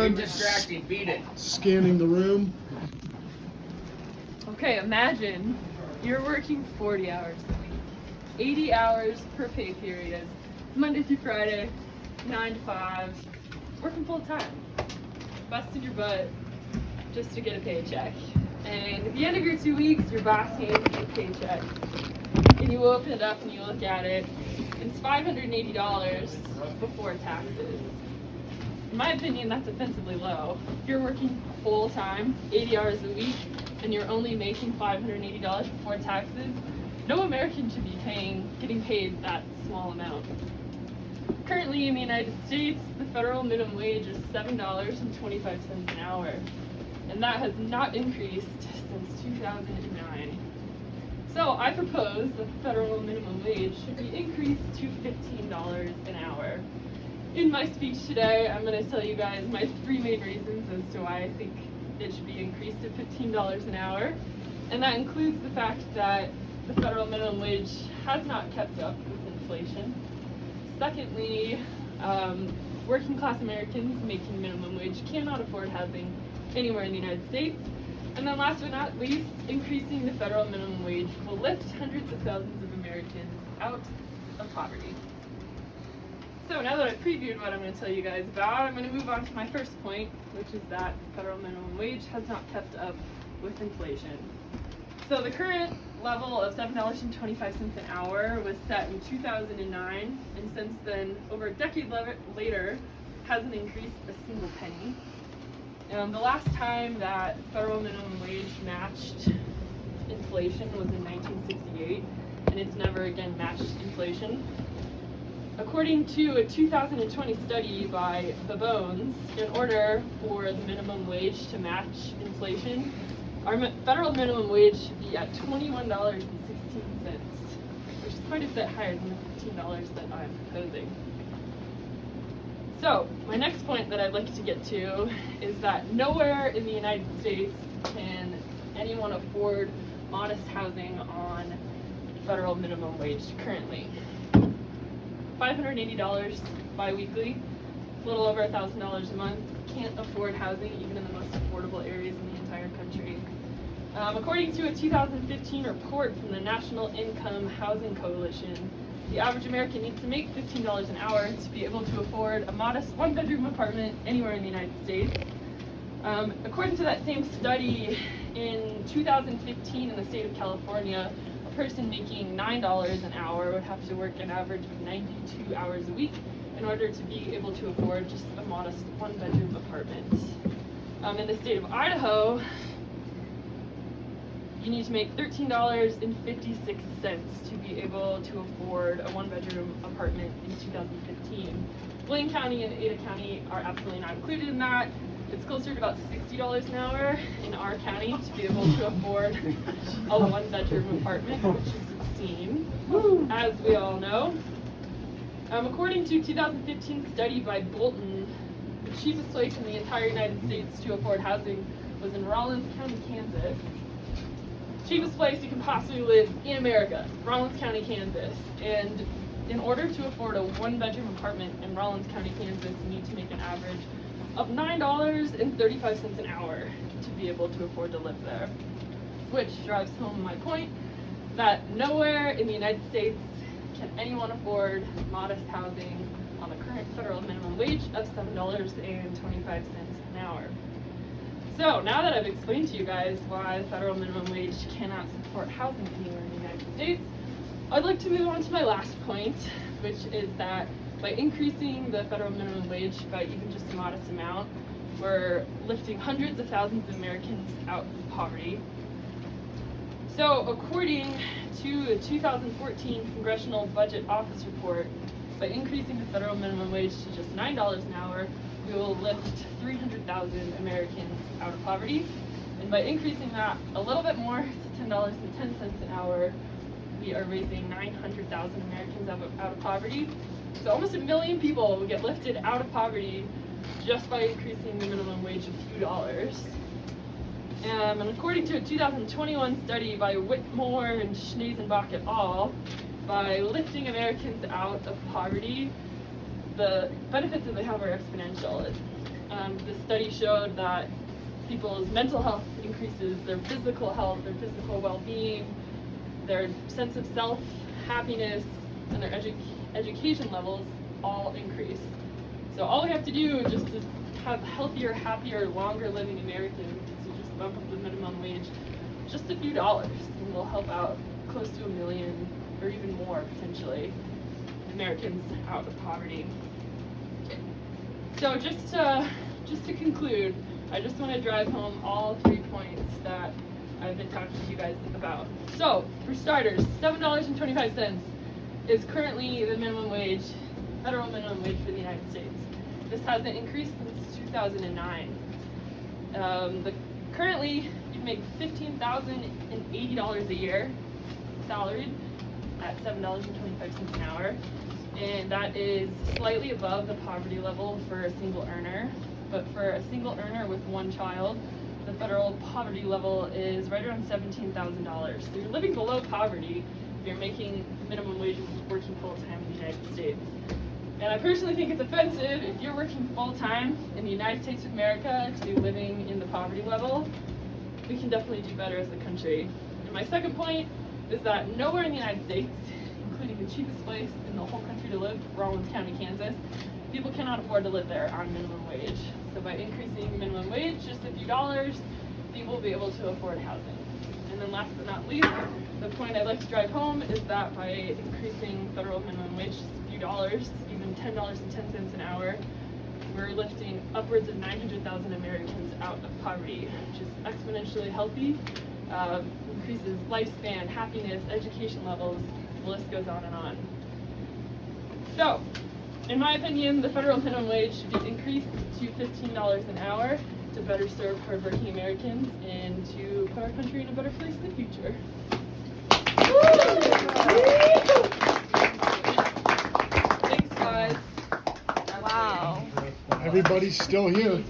I'm distracting. Beat it. scanning the room. Okay, imagine you're working 40 hours a week, 80 hours per pay period, Monday through Friday, 9 to 5, working full time, busting your butt just to get a paycheck. And at the end of your 2 weeks, your boss hands you a paycheck. And you open it up and you look at it, and it's $580 before taxes. In my opinion, that's offensively low. If you're working full time, 80 hours a week, and you're only making $580 before taxes, no American should be getting paid that small amount. Currently in the United States, the federal minimum wage is $7.25 an hour, and that has not increased since 2009. So I propose that the federal minimum wage should be increased to $15 an hour. In my speech today, I'm going to tell you guys my 3 main reasons as to why I think it should be increased to $15 an hour. And that includes the fact that the federal minimum wage has not kept up with inflation. Secondly, working class Americans making minimum wage cannot afford housing anywhere in the United States. And then last but not least, increasing the federal minimum wage will lift hundreds of thousands of Americans out of poverty. So now that I've previewed what I'm going to tell you guys about, I'm going to move on to my first point, which is that the federal minimum wage has not kept up with inflation. So the current level of $7.25 an hour was set in 2009, and since then, over a decade later, hasn't increased a single penny. The last time that federal minimum wage matched inflation was in 1968, and it's never again matched inflation. According to a 2020 study by The Bones, in order for the minimum wage to match inflation, our federal minimum wage should be at $21.16, which is quite a bit higher than the $15 that I'm proposing. So, my next point that I'd like to get to is that nowhere in the United States can anyone afford modest housing on federal minimum wage currently. $580 bi-weekly, a little over $1,000 a month, can't afford housing even in the most affordable areas in the entire country. According to a 2015 report from the National Income Housing Coalition, the average American needs to make $15 an hour to be able to afford a modest one-bedroom apartment anywhere in the United States. According to that same study, in 2015 in the state of California, a person making $9 an hour would have to work an average of 92 hours a week in order to be able to afford just a modest one-bedroom apartment. In the state of Idaho, you need to make $13.56 to be able to afford a one-bedroom apartment in 2015. Blaine County and Ada County are absolutely not included in that. It's closer to about $60 an hour in our county to be able to afford a one-bedroom apartment, which is obscene, as we all know. According to a 2015 study by Bolton, the cheapest place in the entire United States to afford housing was in Rollins County, Kansas. Cheapest place you can possibly live in America, Rollins County, Kansas. And in order to afford a one-bedroom apartment in Rollins County, Kansas, you need to make an average of $9.35 an hour to be able to afford to live there. Which drives home my point that nowhere in the United States can anyone afford modest housing on the current federal minimum wage of $7.25 an hour. So now that I've explained to you guys why the federal minimum wage cannot support housing anywhere in the United States, I'd like to move on to my last point, which is that by increasing the federal minimum wage by even just a modest amount, we're lifting hundreds of thousands of Americans out of poverty. So according to a 2014 Congressional Budget Office report, by increasing the federal minimum wage to just $9 an hour, we will lift 300,000 Americans out of poverty. And by increasing that a little bit more to $10.10 an hour, we are raising 900,000 Americans out of poverty. So almost 1 million people will get lifted out of poverty just by increasing the minimum wage a few dollars. And according to a 2021 study by Whitmore and Schnazenbach et al., by lifting Americans out of poverty, the benefits that they have are exponential. The study showed that people's mental health increases, their physical health, their physical well-being, their sense of self, happiness, and their education levels all increase. So all we have to do just to have healthier, happier, longer living Americans is to just bump up the minimum wage just a few dollars, and we'll help out close to 1 million or even more potentially Americans out of poverty. So just to conclude, I just want to drive home all 3 points that I've been talking to you guys about. So, for starters, $7.25 is currently the minimum wage, federal minimum wage for the United States. This hasn't increased since 2009. Currently, you make $15,080 a year, salaried, at $7.25 an hour, and that is slightly above the poverty level for a single earner. But for a single earner with 1 child, the federal poverty level is right around $17,000. So you're living below poverty if you're making minimum wage working full-time in the United States. And I personally think it's offensive if you're working full-time in the United States of America to be living in the poverty level. We can definitely do better as a country. And my second point is that nowhere in the United States, including the cheapest place in the whole country to live, Rawlins County, Kansas, people cannot afford to live there on minimum wage. So by increasing minimum wage just a few dollars, people will be able to afford housing. And then last but not least, the point I'd like to drive home is that by increasing federal minimum wage just a few dollars, even $10.10 an hour, we're lifting upwards of 900,000 Americans out of poverty, which is exponentially healthy, increases lifespan, happiness, education levels, the list goes on and on. So, in my opinion, the federal minimum wage should be increased to $15 an hour to better serve hardworking Americans and to put our country in a better place in the future. Thanks, guys. Wow. Everybody's still here.